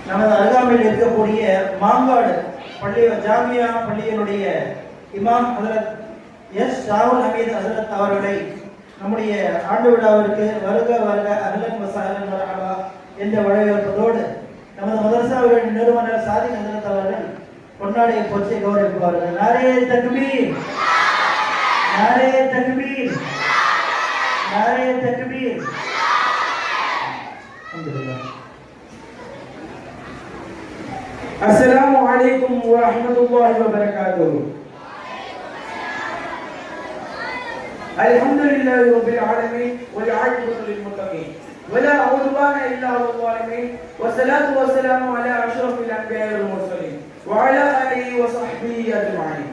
நமது அருகாமையில் இருக்கக்கூடிய மாங்காடு பள்ளி ஜாமியா பள்ளியினுடைய இமாம் ஹஜரத் எஸ் ஷாவுல் ஹமீத் ஹஜரத் அவர்களை நம்முடைய ஆண்டு விழாவிற்கு வருக வருக அஹ்லன் வஸஹலன் மர்ஹபா என்ற வரவேற்பதோடு நமது மதரசாவின் நிறுவனர் சாதிக் ஹஜரத் அவர்கள் பொன்னாடையை போற்றி கௌரவிப்பார்கள். நாரே தக்பீர், நாரே தக்பீர், நாரே தக்பீர். अस्सलामु अलैकुम व रहमतुल्लाहि व बरकातुहू। अल्हम्दुलिल्लाहि रब्बिल आलमीन वल आक़िबतु लिल मुत्तक़ीन वला उद्वाना इल्ला अलल ज़ालिमीन वस्सलातु वस्सलामु अला अशरफिल अंबिया'i वल मुरसलीन व अला आलिहि व सहबिहि अजमईन।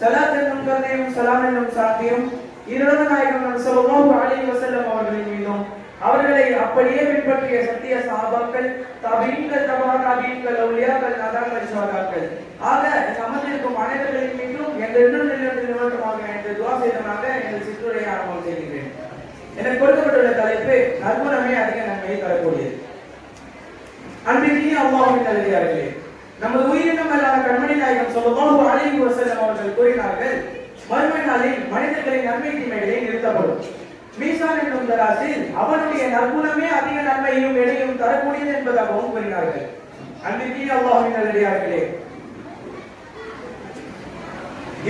ஸலாத் என்னும் கருணையும் சலாம் என்னும் சாந்தியும் இருளர் நாயகம் ஸல்லல்லாஹு அலைஹி வஸல்லம் அவர்களின் மீதும் அவர்களை அப்படியே பின்பற்றிய சத்திய சஹாபாக்கள், தாபீன்கள், தபா தாபீன்கள், அவுலியாக்கள், நாதாக்கள், ஷுஹதாக்கள் ஆக அமர்ந்திருக்கும் அனைவர்களின் மீதும் எங்கள் நிலவரமாக என்று துஆ செய்தவனாக எங்கள் சிற்றுரையை ஆரம்பம் செய்கிறேன். எனக்கு கொடுக்கப்பட்டுள்ள தலைப்பு நற்குணமே அதிக நன்மையை தரக்கூடியது. அன்பிற்கினிய அல்லாஹ்வின் நல்லடியார்களே, நமது உயிரினம் மேலான கண்மணி நாயகம் ஸல்லல்லாஹு அலைஹி வஸல்லம் அவர்கள் கூறினார்கள், மறுமை நாளில் மனிதர்களின் நன்மை தீமைகளை நிறுத்தப்படும். மீசான் என்னும் தராசில் அவனுடைய நற்குணமே அதிக நன்மையும் எடையும் தரக்கூடியது என்பதாகவும் கூறினார்கள். அன்பிற்கினிய அல்லாஹ்வின் நல்லடியார்களே,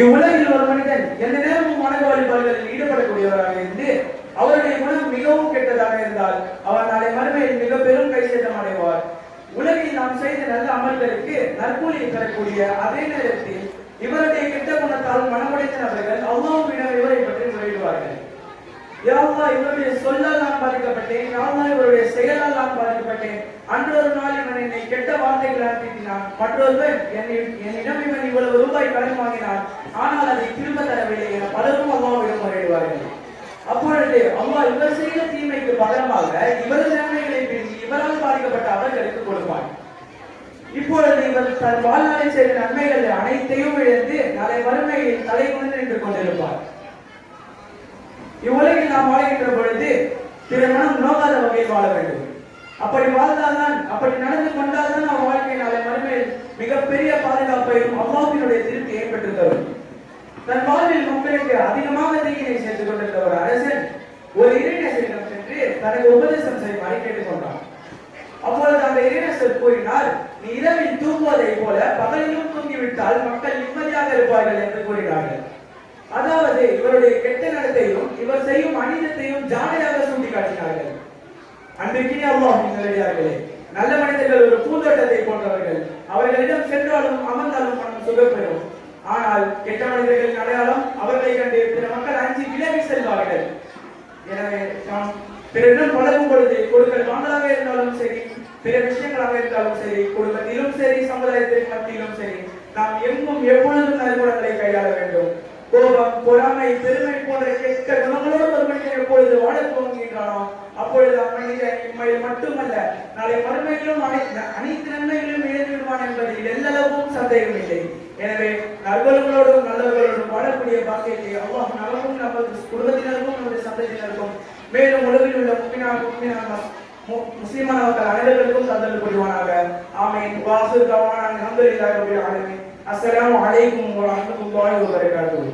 இவ்வுலகில் ஒரு மனிதன் எந்த நேரமும் மனத வழிபாடுகளில் ஈடுபடக்கூடியவராக இருந்து அவருடைய குணம் மிகவும் கெட்டதாக இருந்தால் அவர் நாளை மறுமையில் மிக பெரும் கை சேதம் அடைவார். உலகில் நாம் செய்த நல்ல அமல்களுக்கு நற்கூலியை தரக்கூடிய அதே நேரத்தில் இவருடைய கெட்ட குணத்தால் மனமுடைந்த நபர்கள் அல்லாஹ்விடம் இவரை பற்றி முறையிடுவார்கள். யா அல்லாஹ், இவருடைய சொல்லால் நான் பாதிக்கப்பட்டேன், யா அல்லாஹ் இவருடைய செயலால் நான் பாதிக்கப்பட்டேன். அன்றொரு நாள் இவன் என்னை கெட்ட வார்த்தைகளால் திட்டினான், மற்றொருவர் என்னிடம் இவன் இவ்வளவு ரூபாய் கடன் வாங்கினான், ஆனால் அதை திரும்ப தரவில்லை என பலரும் அல்லாஹ்விடம் முறையிடுவார்கள். அப்பொழுது அல்லாஹ் இவர் செய்த தீமைக்கு பகரமாக இவரது நன்மைகளை பிரித்து இவரால் பாதிக்கப்பட்ட அவர்களுக்கு கொடுப்பார். இப்பொழுது இவர் தன் வாழ்நாளை செய்த நன்மைகள் அனைத்தையும் இழந்து நாளை வறுமையில் தலை குனிந்து நின்று கொண்டிருப்பார். இவ்வுலகில் நாம் வாழ்கின்ற பொழுது பிற மனம் நோகாத வகையில் வாழ வேண்டும். அப்படி வாழ்ந்தால்தான், அப்படி நடந்து கொண்டால்தான் நம் வாழ்க்கை நாளை மறுமையில் மிகப்பெரிய பாதுகாப்பையும் அல்லாஹ்வினுடைய திருப்தியை பெற்றுத் தரும். தன் வாழ்வில் மக்களுக்கு அதிகமாக தீயினை சேர்த்துக் கொண்டிருந்த ஒரு அரசன் ஒரு இறைநேசரிடம் சென்று தனக்கு உபதேசம் செய்யுமாறு கேட்டுக்கொண்டான். அப்பொழுது அந்த இறைநேசர் கூறினார், நீ இரவில் தூங்குவதை போல பகலிலும் தூங்கிவிட்டால் மக்கள் நிம்மதியாக இருப்பார்கள் என்று கூறினார்கள். அதாவது இவருடைய கெட்ட நடத்தையும் இவர் செய்யும் அநீதத்தையும் ஜாடையாக சுட்டிக்காட்டினார்கள். அன்பிற்கினிய அல்லாஹ்வின் நல்லடியார்களே, நல்ல மனிதர்கள் ஒரு பூந்தோட்டத்தை போன்றவர்கள். அவர்களிடம் சென்றாலும் அமர்ந்தாலும் மனம் சுகம் பெறும். ஆனால் கெட்ட மனிதர்களின் அடையாளம் அவர்களை கண்டு பிற மக்கள் அஞ்சி விலகி செல்வார்கள். எனவே நாம் பிறரிடம் பழகும் பொழுது கொடுக்கல் வாங்கலாக இருந்தாலும் சரி, பிற விஷயங்களாக இருந்தாலும் சரி, குடும்பத்திலும் சரி, சமுதாயத்தின் மத்தியிலும் சரி, நாம் எங்கும் எப்பொழுதும் நற்குணங்களை கையாள வேண்டும். கோபம், பொறாமை, பெருமை போன்ற கெட்ட குணங்களோடு ஒரு மனிதன் எப்பொழுது வாழ துவங்குகின்றானோ அப்பொழுது அம்மனிதன் இம்மையில் மட்டுமல்ல நாளை மறுமையிலும் அனைத்து நன்மைகளிலும் இழந்து விடுவான் என்பதில் எல்லளவும் சந்தேகம் இல்லை. எனவே நல்வர்களோடும் நல்லவர்களோடும் வாழக்கூடிய பாக்கியத்தை அல்லாஹ் நமக்கும் நமது குடும்பத்தினருக்கும் நமது சந்ததியினருக்கும் மேலும் உலகில் உள்ள முஸ்லிமான மக்கள் அனைவருக்கும் தந்தல் புரிவானாக. ஆமீன். வாஹிர் தஅவானா அல்ஹம்துலில்லாஹி ரப்பில் ஆலமீன். அஸ்ஸலாமு அலைக்கும் வ ரஹ்மத்துல்லாஹி வ பரகாத்துஹு.